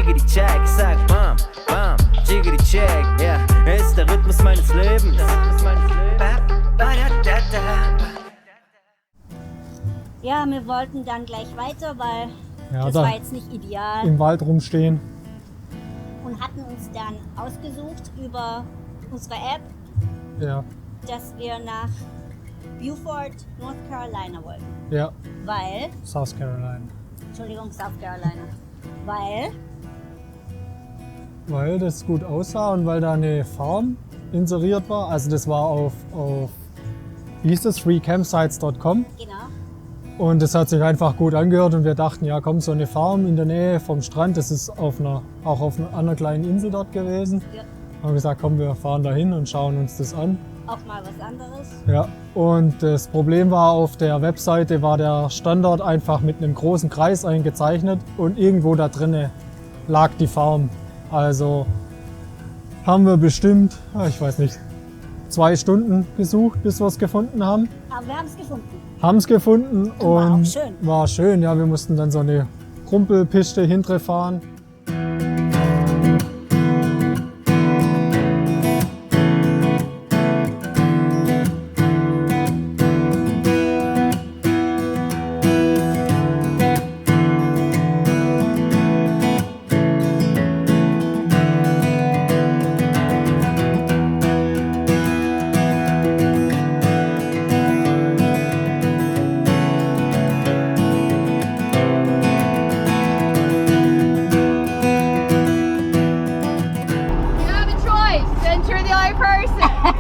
Jiggity Check, sag bam, bam, Jiggity Check, ja, er ist der Rhythmus meines Lebens. Ja, wir wollten dann gleich weiter, weil Ja, das da war jetzt nicht ideal. im Wald rumstehen. Und hatten uns dann ausgesucht über unsere App, Ja, dass wir nach Beaufort, North Carolina wollten. ja, Weil, South Carolina. Entschuldigung, South Carolina. Weil Das gut aussah und weil da eine Farm inseriert war. Also das war auf wie hieß das, freecampsites.com. genau. Und das hat sich einfach gut angehört und wir dachten, ja komm, so eine Farm in der Nähe vom Strand, das ist auch auf einer kleinen Insel dort gewesen. Ja. Haben gesagt, komm, wir fahren da hin und schauen uns das an. Auch mal was anderes. Ja, und das Problem war, auf der Webseite war der Standort einfach mit einem großen Kreis eingezeichnet und irgendwo da drinnen lag die Farm. Also haben wir bestimmt, ich weiß nicht, 2 Stunden gesucht, bis wir es gefunden haben. Aber wir haben es gefunden. Haben es gefunden Und war auch und schön. war schön. Ja, wir mussten dann so eine Rumpelpiste hinterfahren.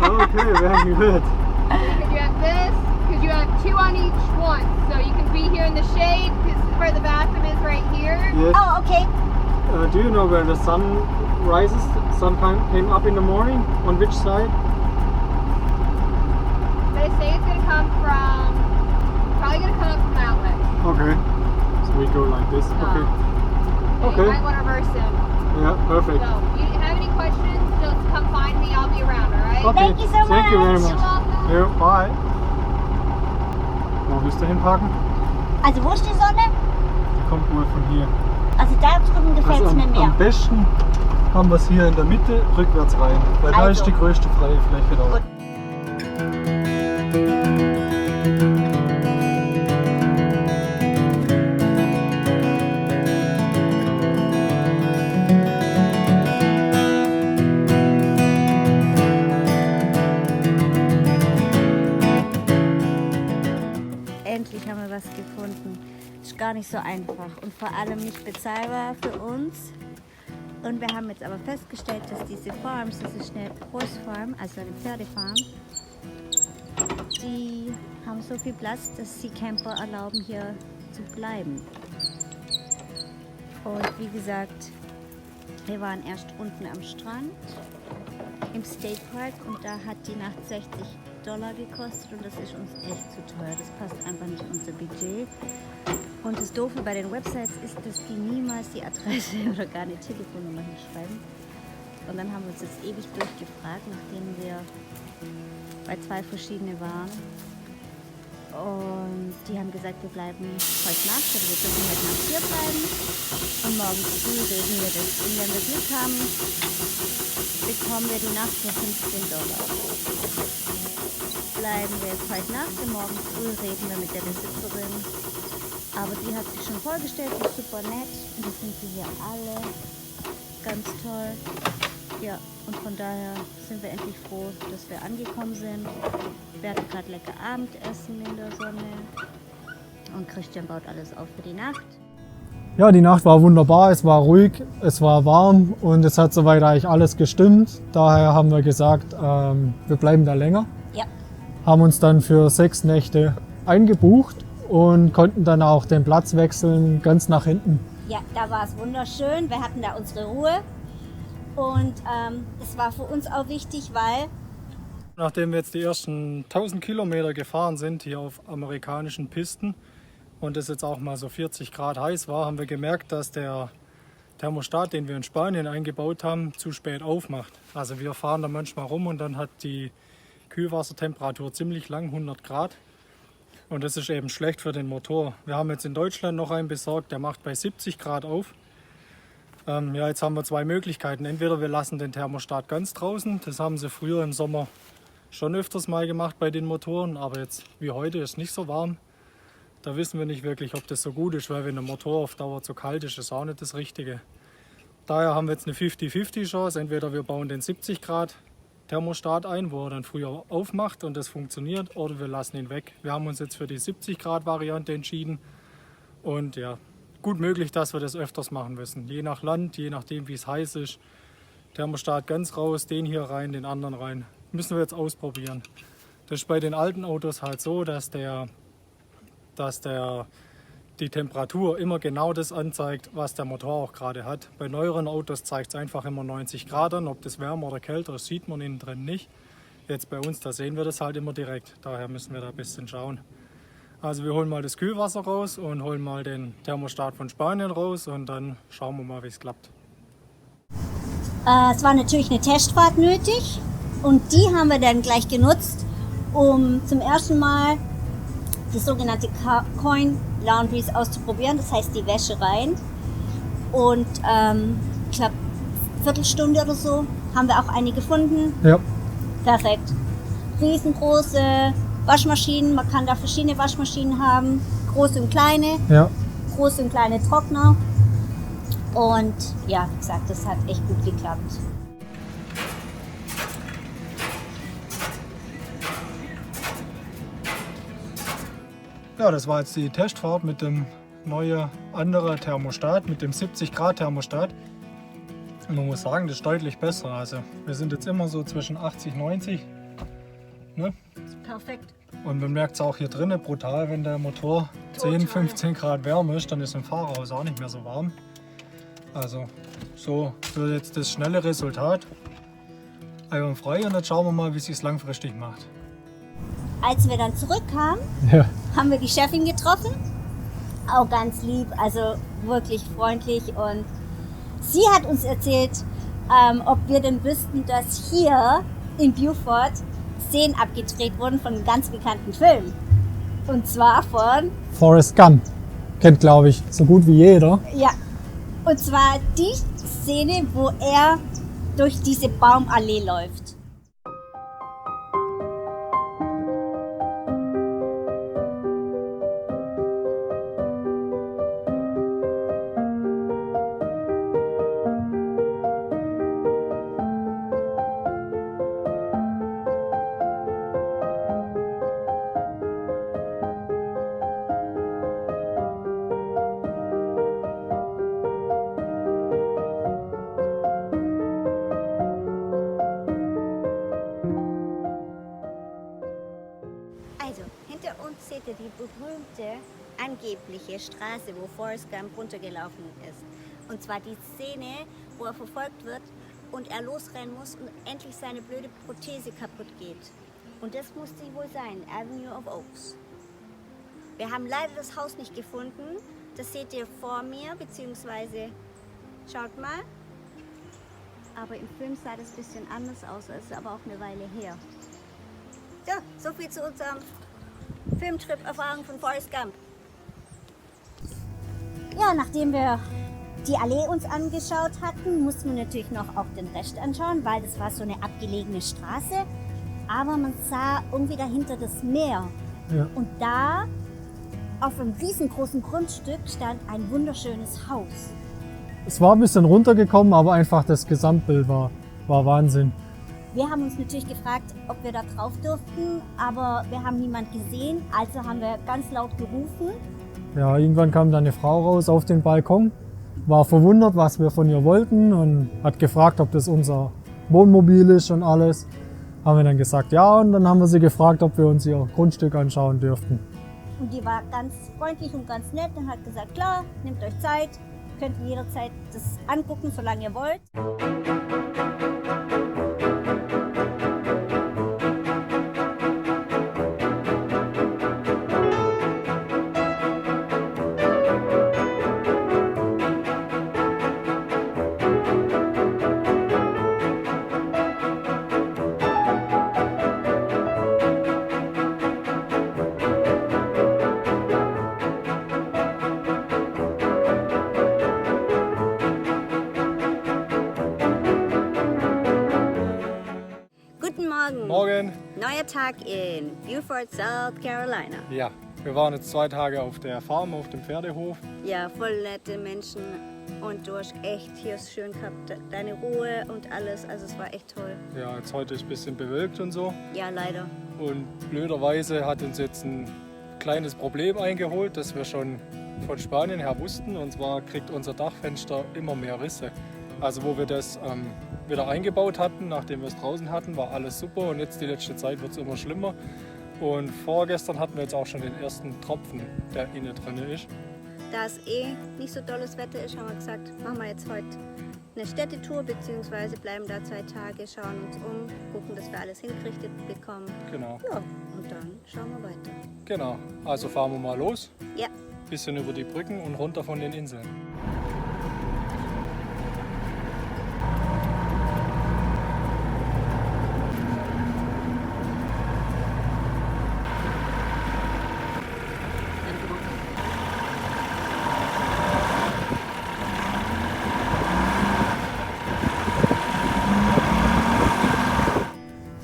Okay, very good. Because you have this, because you have 2 on each one. So you can be here in the shade, because where the bathroom is right here. Yes. Oh, okay. Do you know where the sun rises? Sun came up in the morning. On which side? But I say it's going to come from, probably going to come up from that way. Okay. So we go like this. Okay. So Okay. you might want to reverse it. Yeah, perfect. So if you have any questions, just come find me. I'll be around, alright? Okay. Thank you so Thank you very much. much. You're welcome. Ja, bye. Wo willst du hinparken? Also wo ist die Sonne? Die kommt wohl von hier. Also da drüben gefällt es Also mir mehr. am besten haben wir es hier in der Mitte rückwärts rein, weil da Also. ist die größte freie Fläche da. Gut. Endlich haben wir was gefunden. Ist gar nicht so einfach und vor allem nicht bezahlbar für uns. Und wir haben jetzt aber festgestellt, dass diese Farms, das ist eine Horse Farm, also eine Pferdefarm, die haben so viel Platz, dass sie Camper erlauben, hier zu bleiben. Und wie gesagt, wir waren erst unten am Strand im State Park und da hat die Nacht $60 gekostet und das ist uns echt zu teuer. Das passt einfach nicht in unser Budget. Und das Doofe bei den Websites ist, dass die niemals die Adresse oder gar eine Telefonnummer hinschreiben. Und dann haben wir uns jetzt ewig durchgefragt, nachdem wir bei 2 verschiedenen waren. Und die haben gesagt, wir bleiben heute Nacht, also wir dürfen heute Nacht hier bleiben. Und morgen früh reden wir das. Und wenn wir Glück haben, bekommen wir die Nacht für $15. Bleiben wir jetzt heute Nacht und morgen früh reden wir mit der Besitzerin. Aber die hat sich schon vorgestellt, die ist super nett und das sind sie hier alle ganz toll. Ja, und von daher sind wir endlich froh, dass wir angekommen sind. Wir werden gerade lecker Abendessen in der Sonne und Christian baut alles auf für die Nacht. Ja, die Nacht war wunderbar, es war ruhig, es war warm und es hat soweit eigentlich alles gestimmt. Daher haben wir gesagt, wir bleiben da länger. Ja. Haben uns dann für 6 Nächte eingebucht und konnten dann auch den Platz wechseln, ganz nach hinten. Ja, da war es wunderschön. Wir hatten da unsere Ruhe. Und es war für uns auch wichtig, weil Nachdem wir jetzt die ersten 1000 Kilometer gefahren sind hier auf amerikanischen Pisten und es jetzt auch mal so 40 Grad heiß war, haben wir gemerkt, dass der Thermostat, den wir in Spanien eingebaut haben, zu spät aufmacht. Also wir fahren da manchmal rum und dann hat die Kühlwassertemperatur ziemlich lang 100 Grad. Und das ist eben schlecht für den Motor. Wir haben jetzt in Deutschland noch einen besorgt, der macht bei 70 Grad auf. Ja, jetzt haben wir zwei Möglichkeiten. Entweder wir lassen den Thermostat ganz draußen. Das haben sie früher im Sommer schon öfters mal gemacht bei den Motoren. Aber jetzt wie heute ist es nicht so warm. Da wissen wir nicht wirklich, ob das so gut ist, weil wenn der Motor auf Dauer zu kalt ist, ist auch nicht das Richtige. Daher haben wir jetzt eine 50-50 Chance. Entweder wir bauen den 70 Grad Thermostat ein, wo er dann früher aufmacht und das funktioniert, oder wir lassen ihn weg. Wir haben uns jetzt für die 70 Grad Variante entschieden und ja, gut möglich, dass wir das öfters machen müssen. Je nach Land, je nachdem wie es heiß ist. Thermostat ganz raus, den hier rein, den anderen rein. Müssen wir jetzt ausprobieren. Das ist bei den alten Autos halt so, dass die Temperatur immer genau das anzeigt, was der Motor auch gerade hat. Bei neueren Autos zeigt es einfach immer 90 Grad an. Ob das wärmer oder kälter ist, sieht man innen drin nicht. Jetzt bei uns, da sehen wir das halt immer direkt. Daher müssen wir da ein bisschen schauen. Also wir holen mal das Kühlwasser raus und holen mal den Thermostat von Spanien raus und dann schauen wir mal, wie es klappt. Es war natürlich eine Testfahrt nötig und die haben wir dann gleich genutzt, um zum ersten Mal die sogenannte Coin Laundries auszuprobieren, das heißt die Wäsche rein. Und ich glaube, Viertelstunde oder so haben wir auch eine gefunden. Ja. Perfekt. Riesengroße Waschmaschinen, man kann da verschiedene Waschmaschinen haben, große und kleine, Ja. große und kleine Trockner. Und ja, wie gesagt, das hat echt gut geklappt. Ja, das war jetzt die Testfahrt mit dem neuen anderen Thermostat, mit dem 70 Grad Thermostat. Und man muss sagen, das ist deutlich besser. Also wir sind jetzt immer so zwischen 80 und 90. Ne? Perfekt. Und man merkt es auch hier drinnen brutal, wenn der Motor 10, 15 Grad wärmer ist, dann ist im Fahrerhaus auch nicht mehr so warm. Also so wird jetzt das schnelle Resultat. Einwandfrei und jetzt schauen wir mal, wie es sich langfristig macht. Als wir dann zurückkamen, Ja. haben wir die Chefin getroffen. Auch ganz lieb, also wirklich freundlich. Und sie hat uns erzählt, ob wir denn wüssten, dass hier in Beaufort Szenen abgedreht wurden von einem ganz bekannten Film. Und zwar von, Forrest Gump. Kennt, glaube ich, so gut wie jeder. ja, und zwar die Szene, wo er durch diese Baumallee läuft. Also, hinter uns seht ihr die berühmte, angebliche Straße, wo Forrest Gump runtergelaufen ist. Und zwar die Szene, wo er verfolgt wird und er losrennen muss und endlich seine blöde Prothese kaputt geht. Und das muss die wohl sein, Avenue of Oaks. Wir haben leider das Haus nicht gefunden. Das seht ihr vor mir, beziehungsweise schaut mal. Aber im Film sah das ein bisschen anders aus, es ist aber auch eine Weile her. So viel zu unserem Filmtrip-Erfahrung von Forrest Gump. Ja, nachdem wir die Allee uns angeschaut hatten, mussten wir natürlich noch auch den Rest anschauen, weil das war so eine abgelegene Straße. Aber man sah irgendwie dahinter das Meer. Ja. Und da auf einem riesengroßen Grundstück stand ein wunderschönes Haus. Es war ein bisschen runtergekommen, aber einfach das Gesamtbild war Wahnsinn. Wir haben uns natürlich gefragt, ob wir da drauf durften, aber wir haben niemand gesehen, also haben wir ganz laut gerufen. Ja, irgendwann kam dann eine Frau raus auf den Balkon, war verwundert, was wir von ihr wollten und hat gefragt, ob das unser Wohnmobil ist und alles. Haben wir dann gesagt ja, und dann haben wir sie gefragt, ob wir uns ihr Grundstück anschauen dürften. Und die war ganz freundlich und ganz nett und hat gesagt, klar, nehmt euch Zeit, könnt ihr jederzeit das angucken, solange ihr wollt. Tag in Beaufort, South Carolina. Ja, wir waren jetzt 2 Tage auf der Farm, auf dem Pferdehof. Ja, voll nette Menschen und du hast echt hier schön gehabt, deine Ruhe und alles, also es war echt toll. Ja, jetzt heute ist ein bisschen bewölkt und so. Ja, leider. Und blöderweise hat uns jetzt ein kleines Problem eingeholt, das wir schon von Spanien her wussten. Und zwar kriegt unser Dachfenster immer mehr Risse. Also wo wir das wieder eingebaut hatten, nachdem wir es draußen hatten, war alles super. Und jetzt die letzte Zeit wird es immer schlimmer. Und vorgestern hatten wir jetzt auch schon den ersten Tropfen, der innen drin ist. Da es nicht so tolles Wetter ist, haben wir gesagt, machen wir jetzt heute eine Städtetour, beziehungsweise bleiben da 2 Tage, schauen uns um, gucken, dass wir alles hingerichtet bekommen. Genau. Ja, und dann schauen wir weiter. Genau. Also fahren wir mal los. Ja. Bisschen über die Brücken und runter von den Inseln.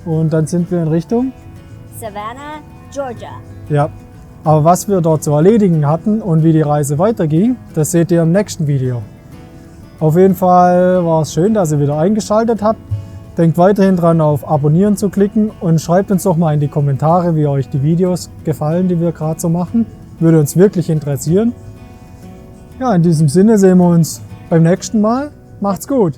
Und dann sind wir in Richtung. Savannah, Georgia. Ja. Aber was wir dort zu erledigen hatten und wie die Reise weiterging, das seht ihr im nächsten Video. Auf jeden Fall war es schön, dass ihr wieder eingeschaltet habt. Denkt weiterhin dran, auf Abonnieren zu klicken und schreibt uns doch mal in die Kommentare, wie euch die Videos gefallen, die wir gerade so machen. Würde uns wirklich interessieren. Ja, in diesem Sinne sehen wir uns beim nächsten Mal. Macht's gut!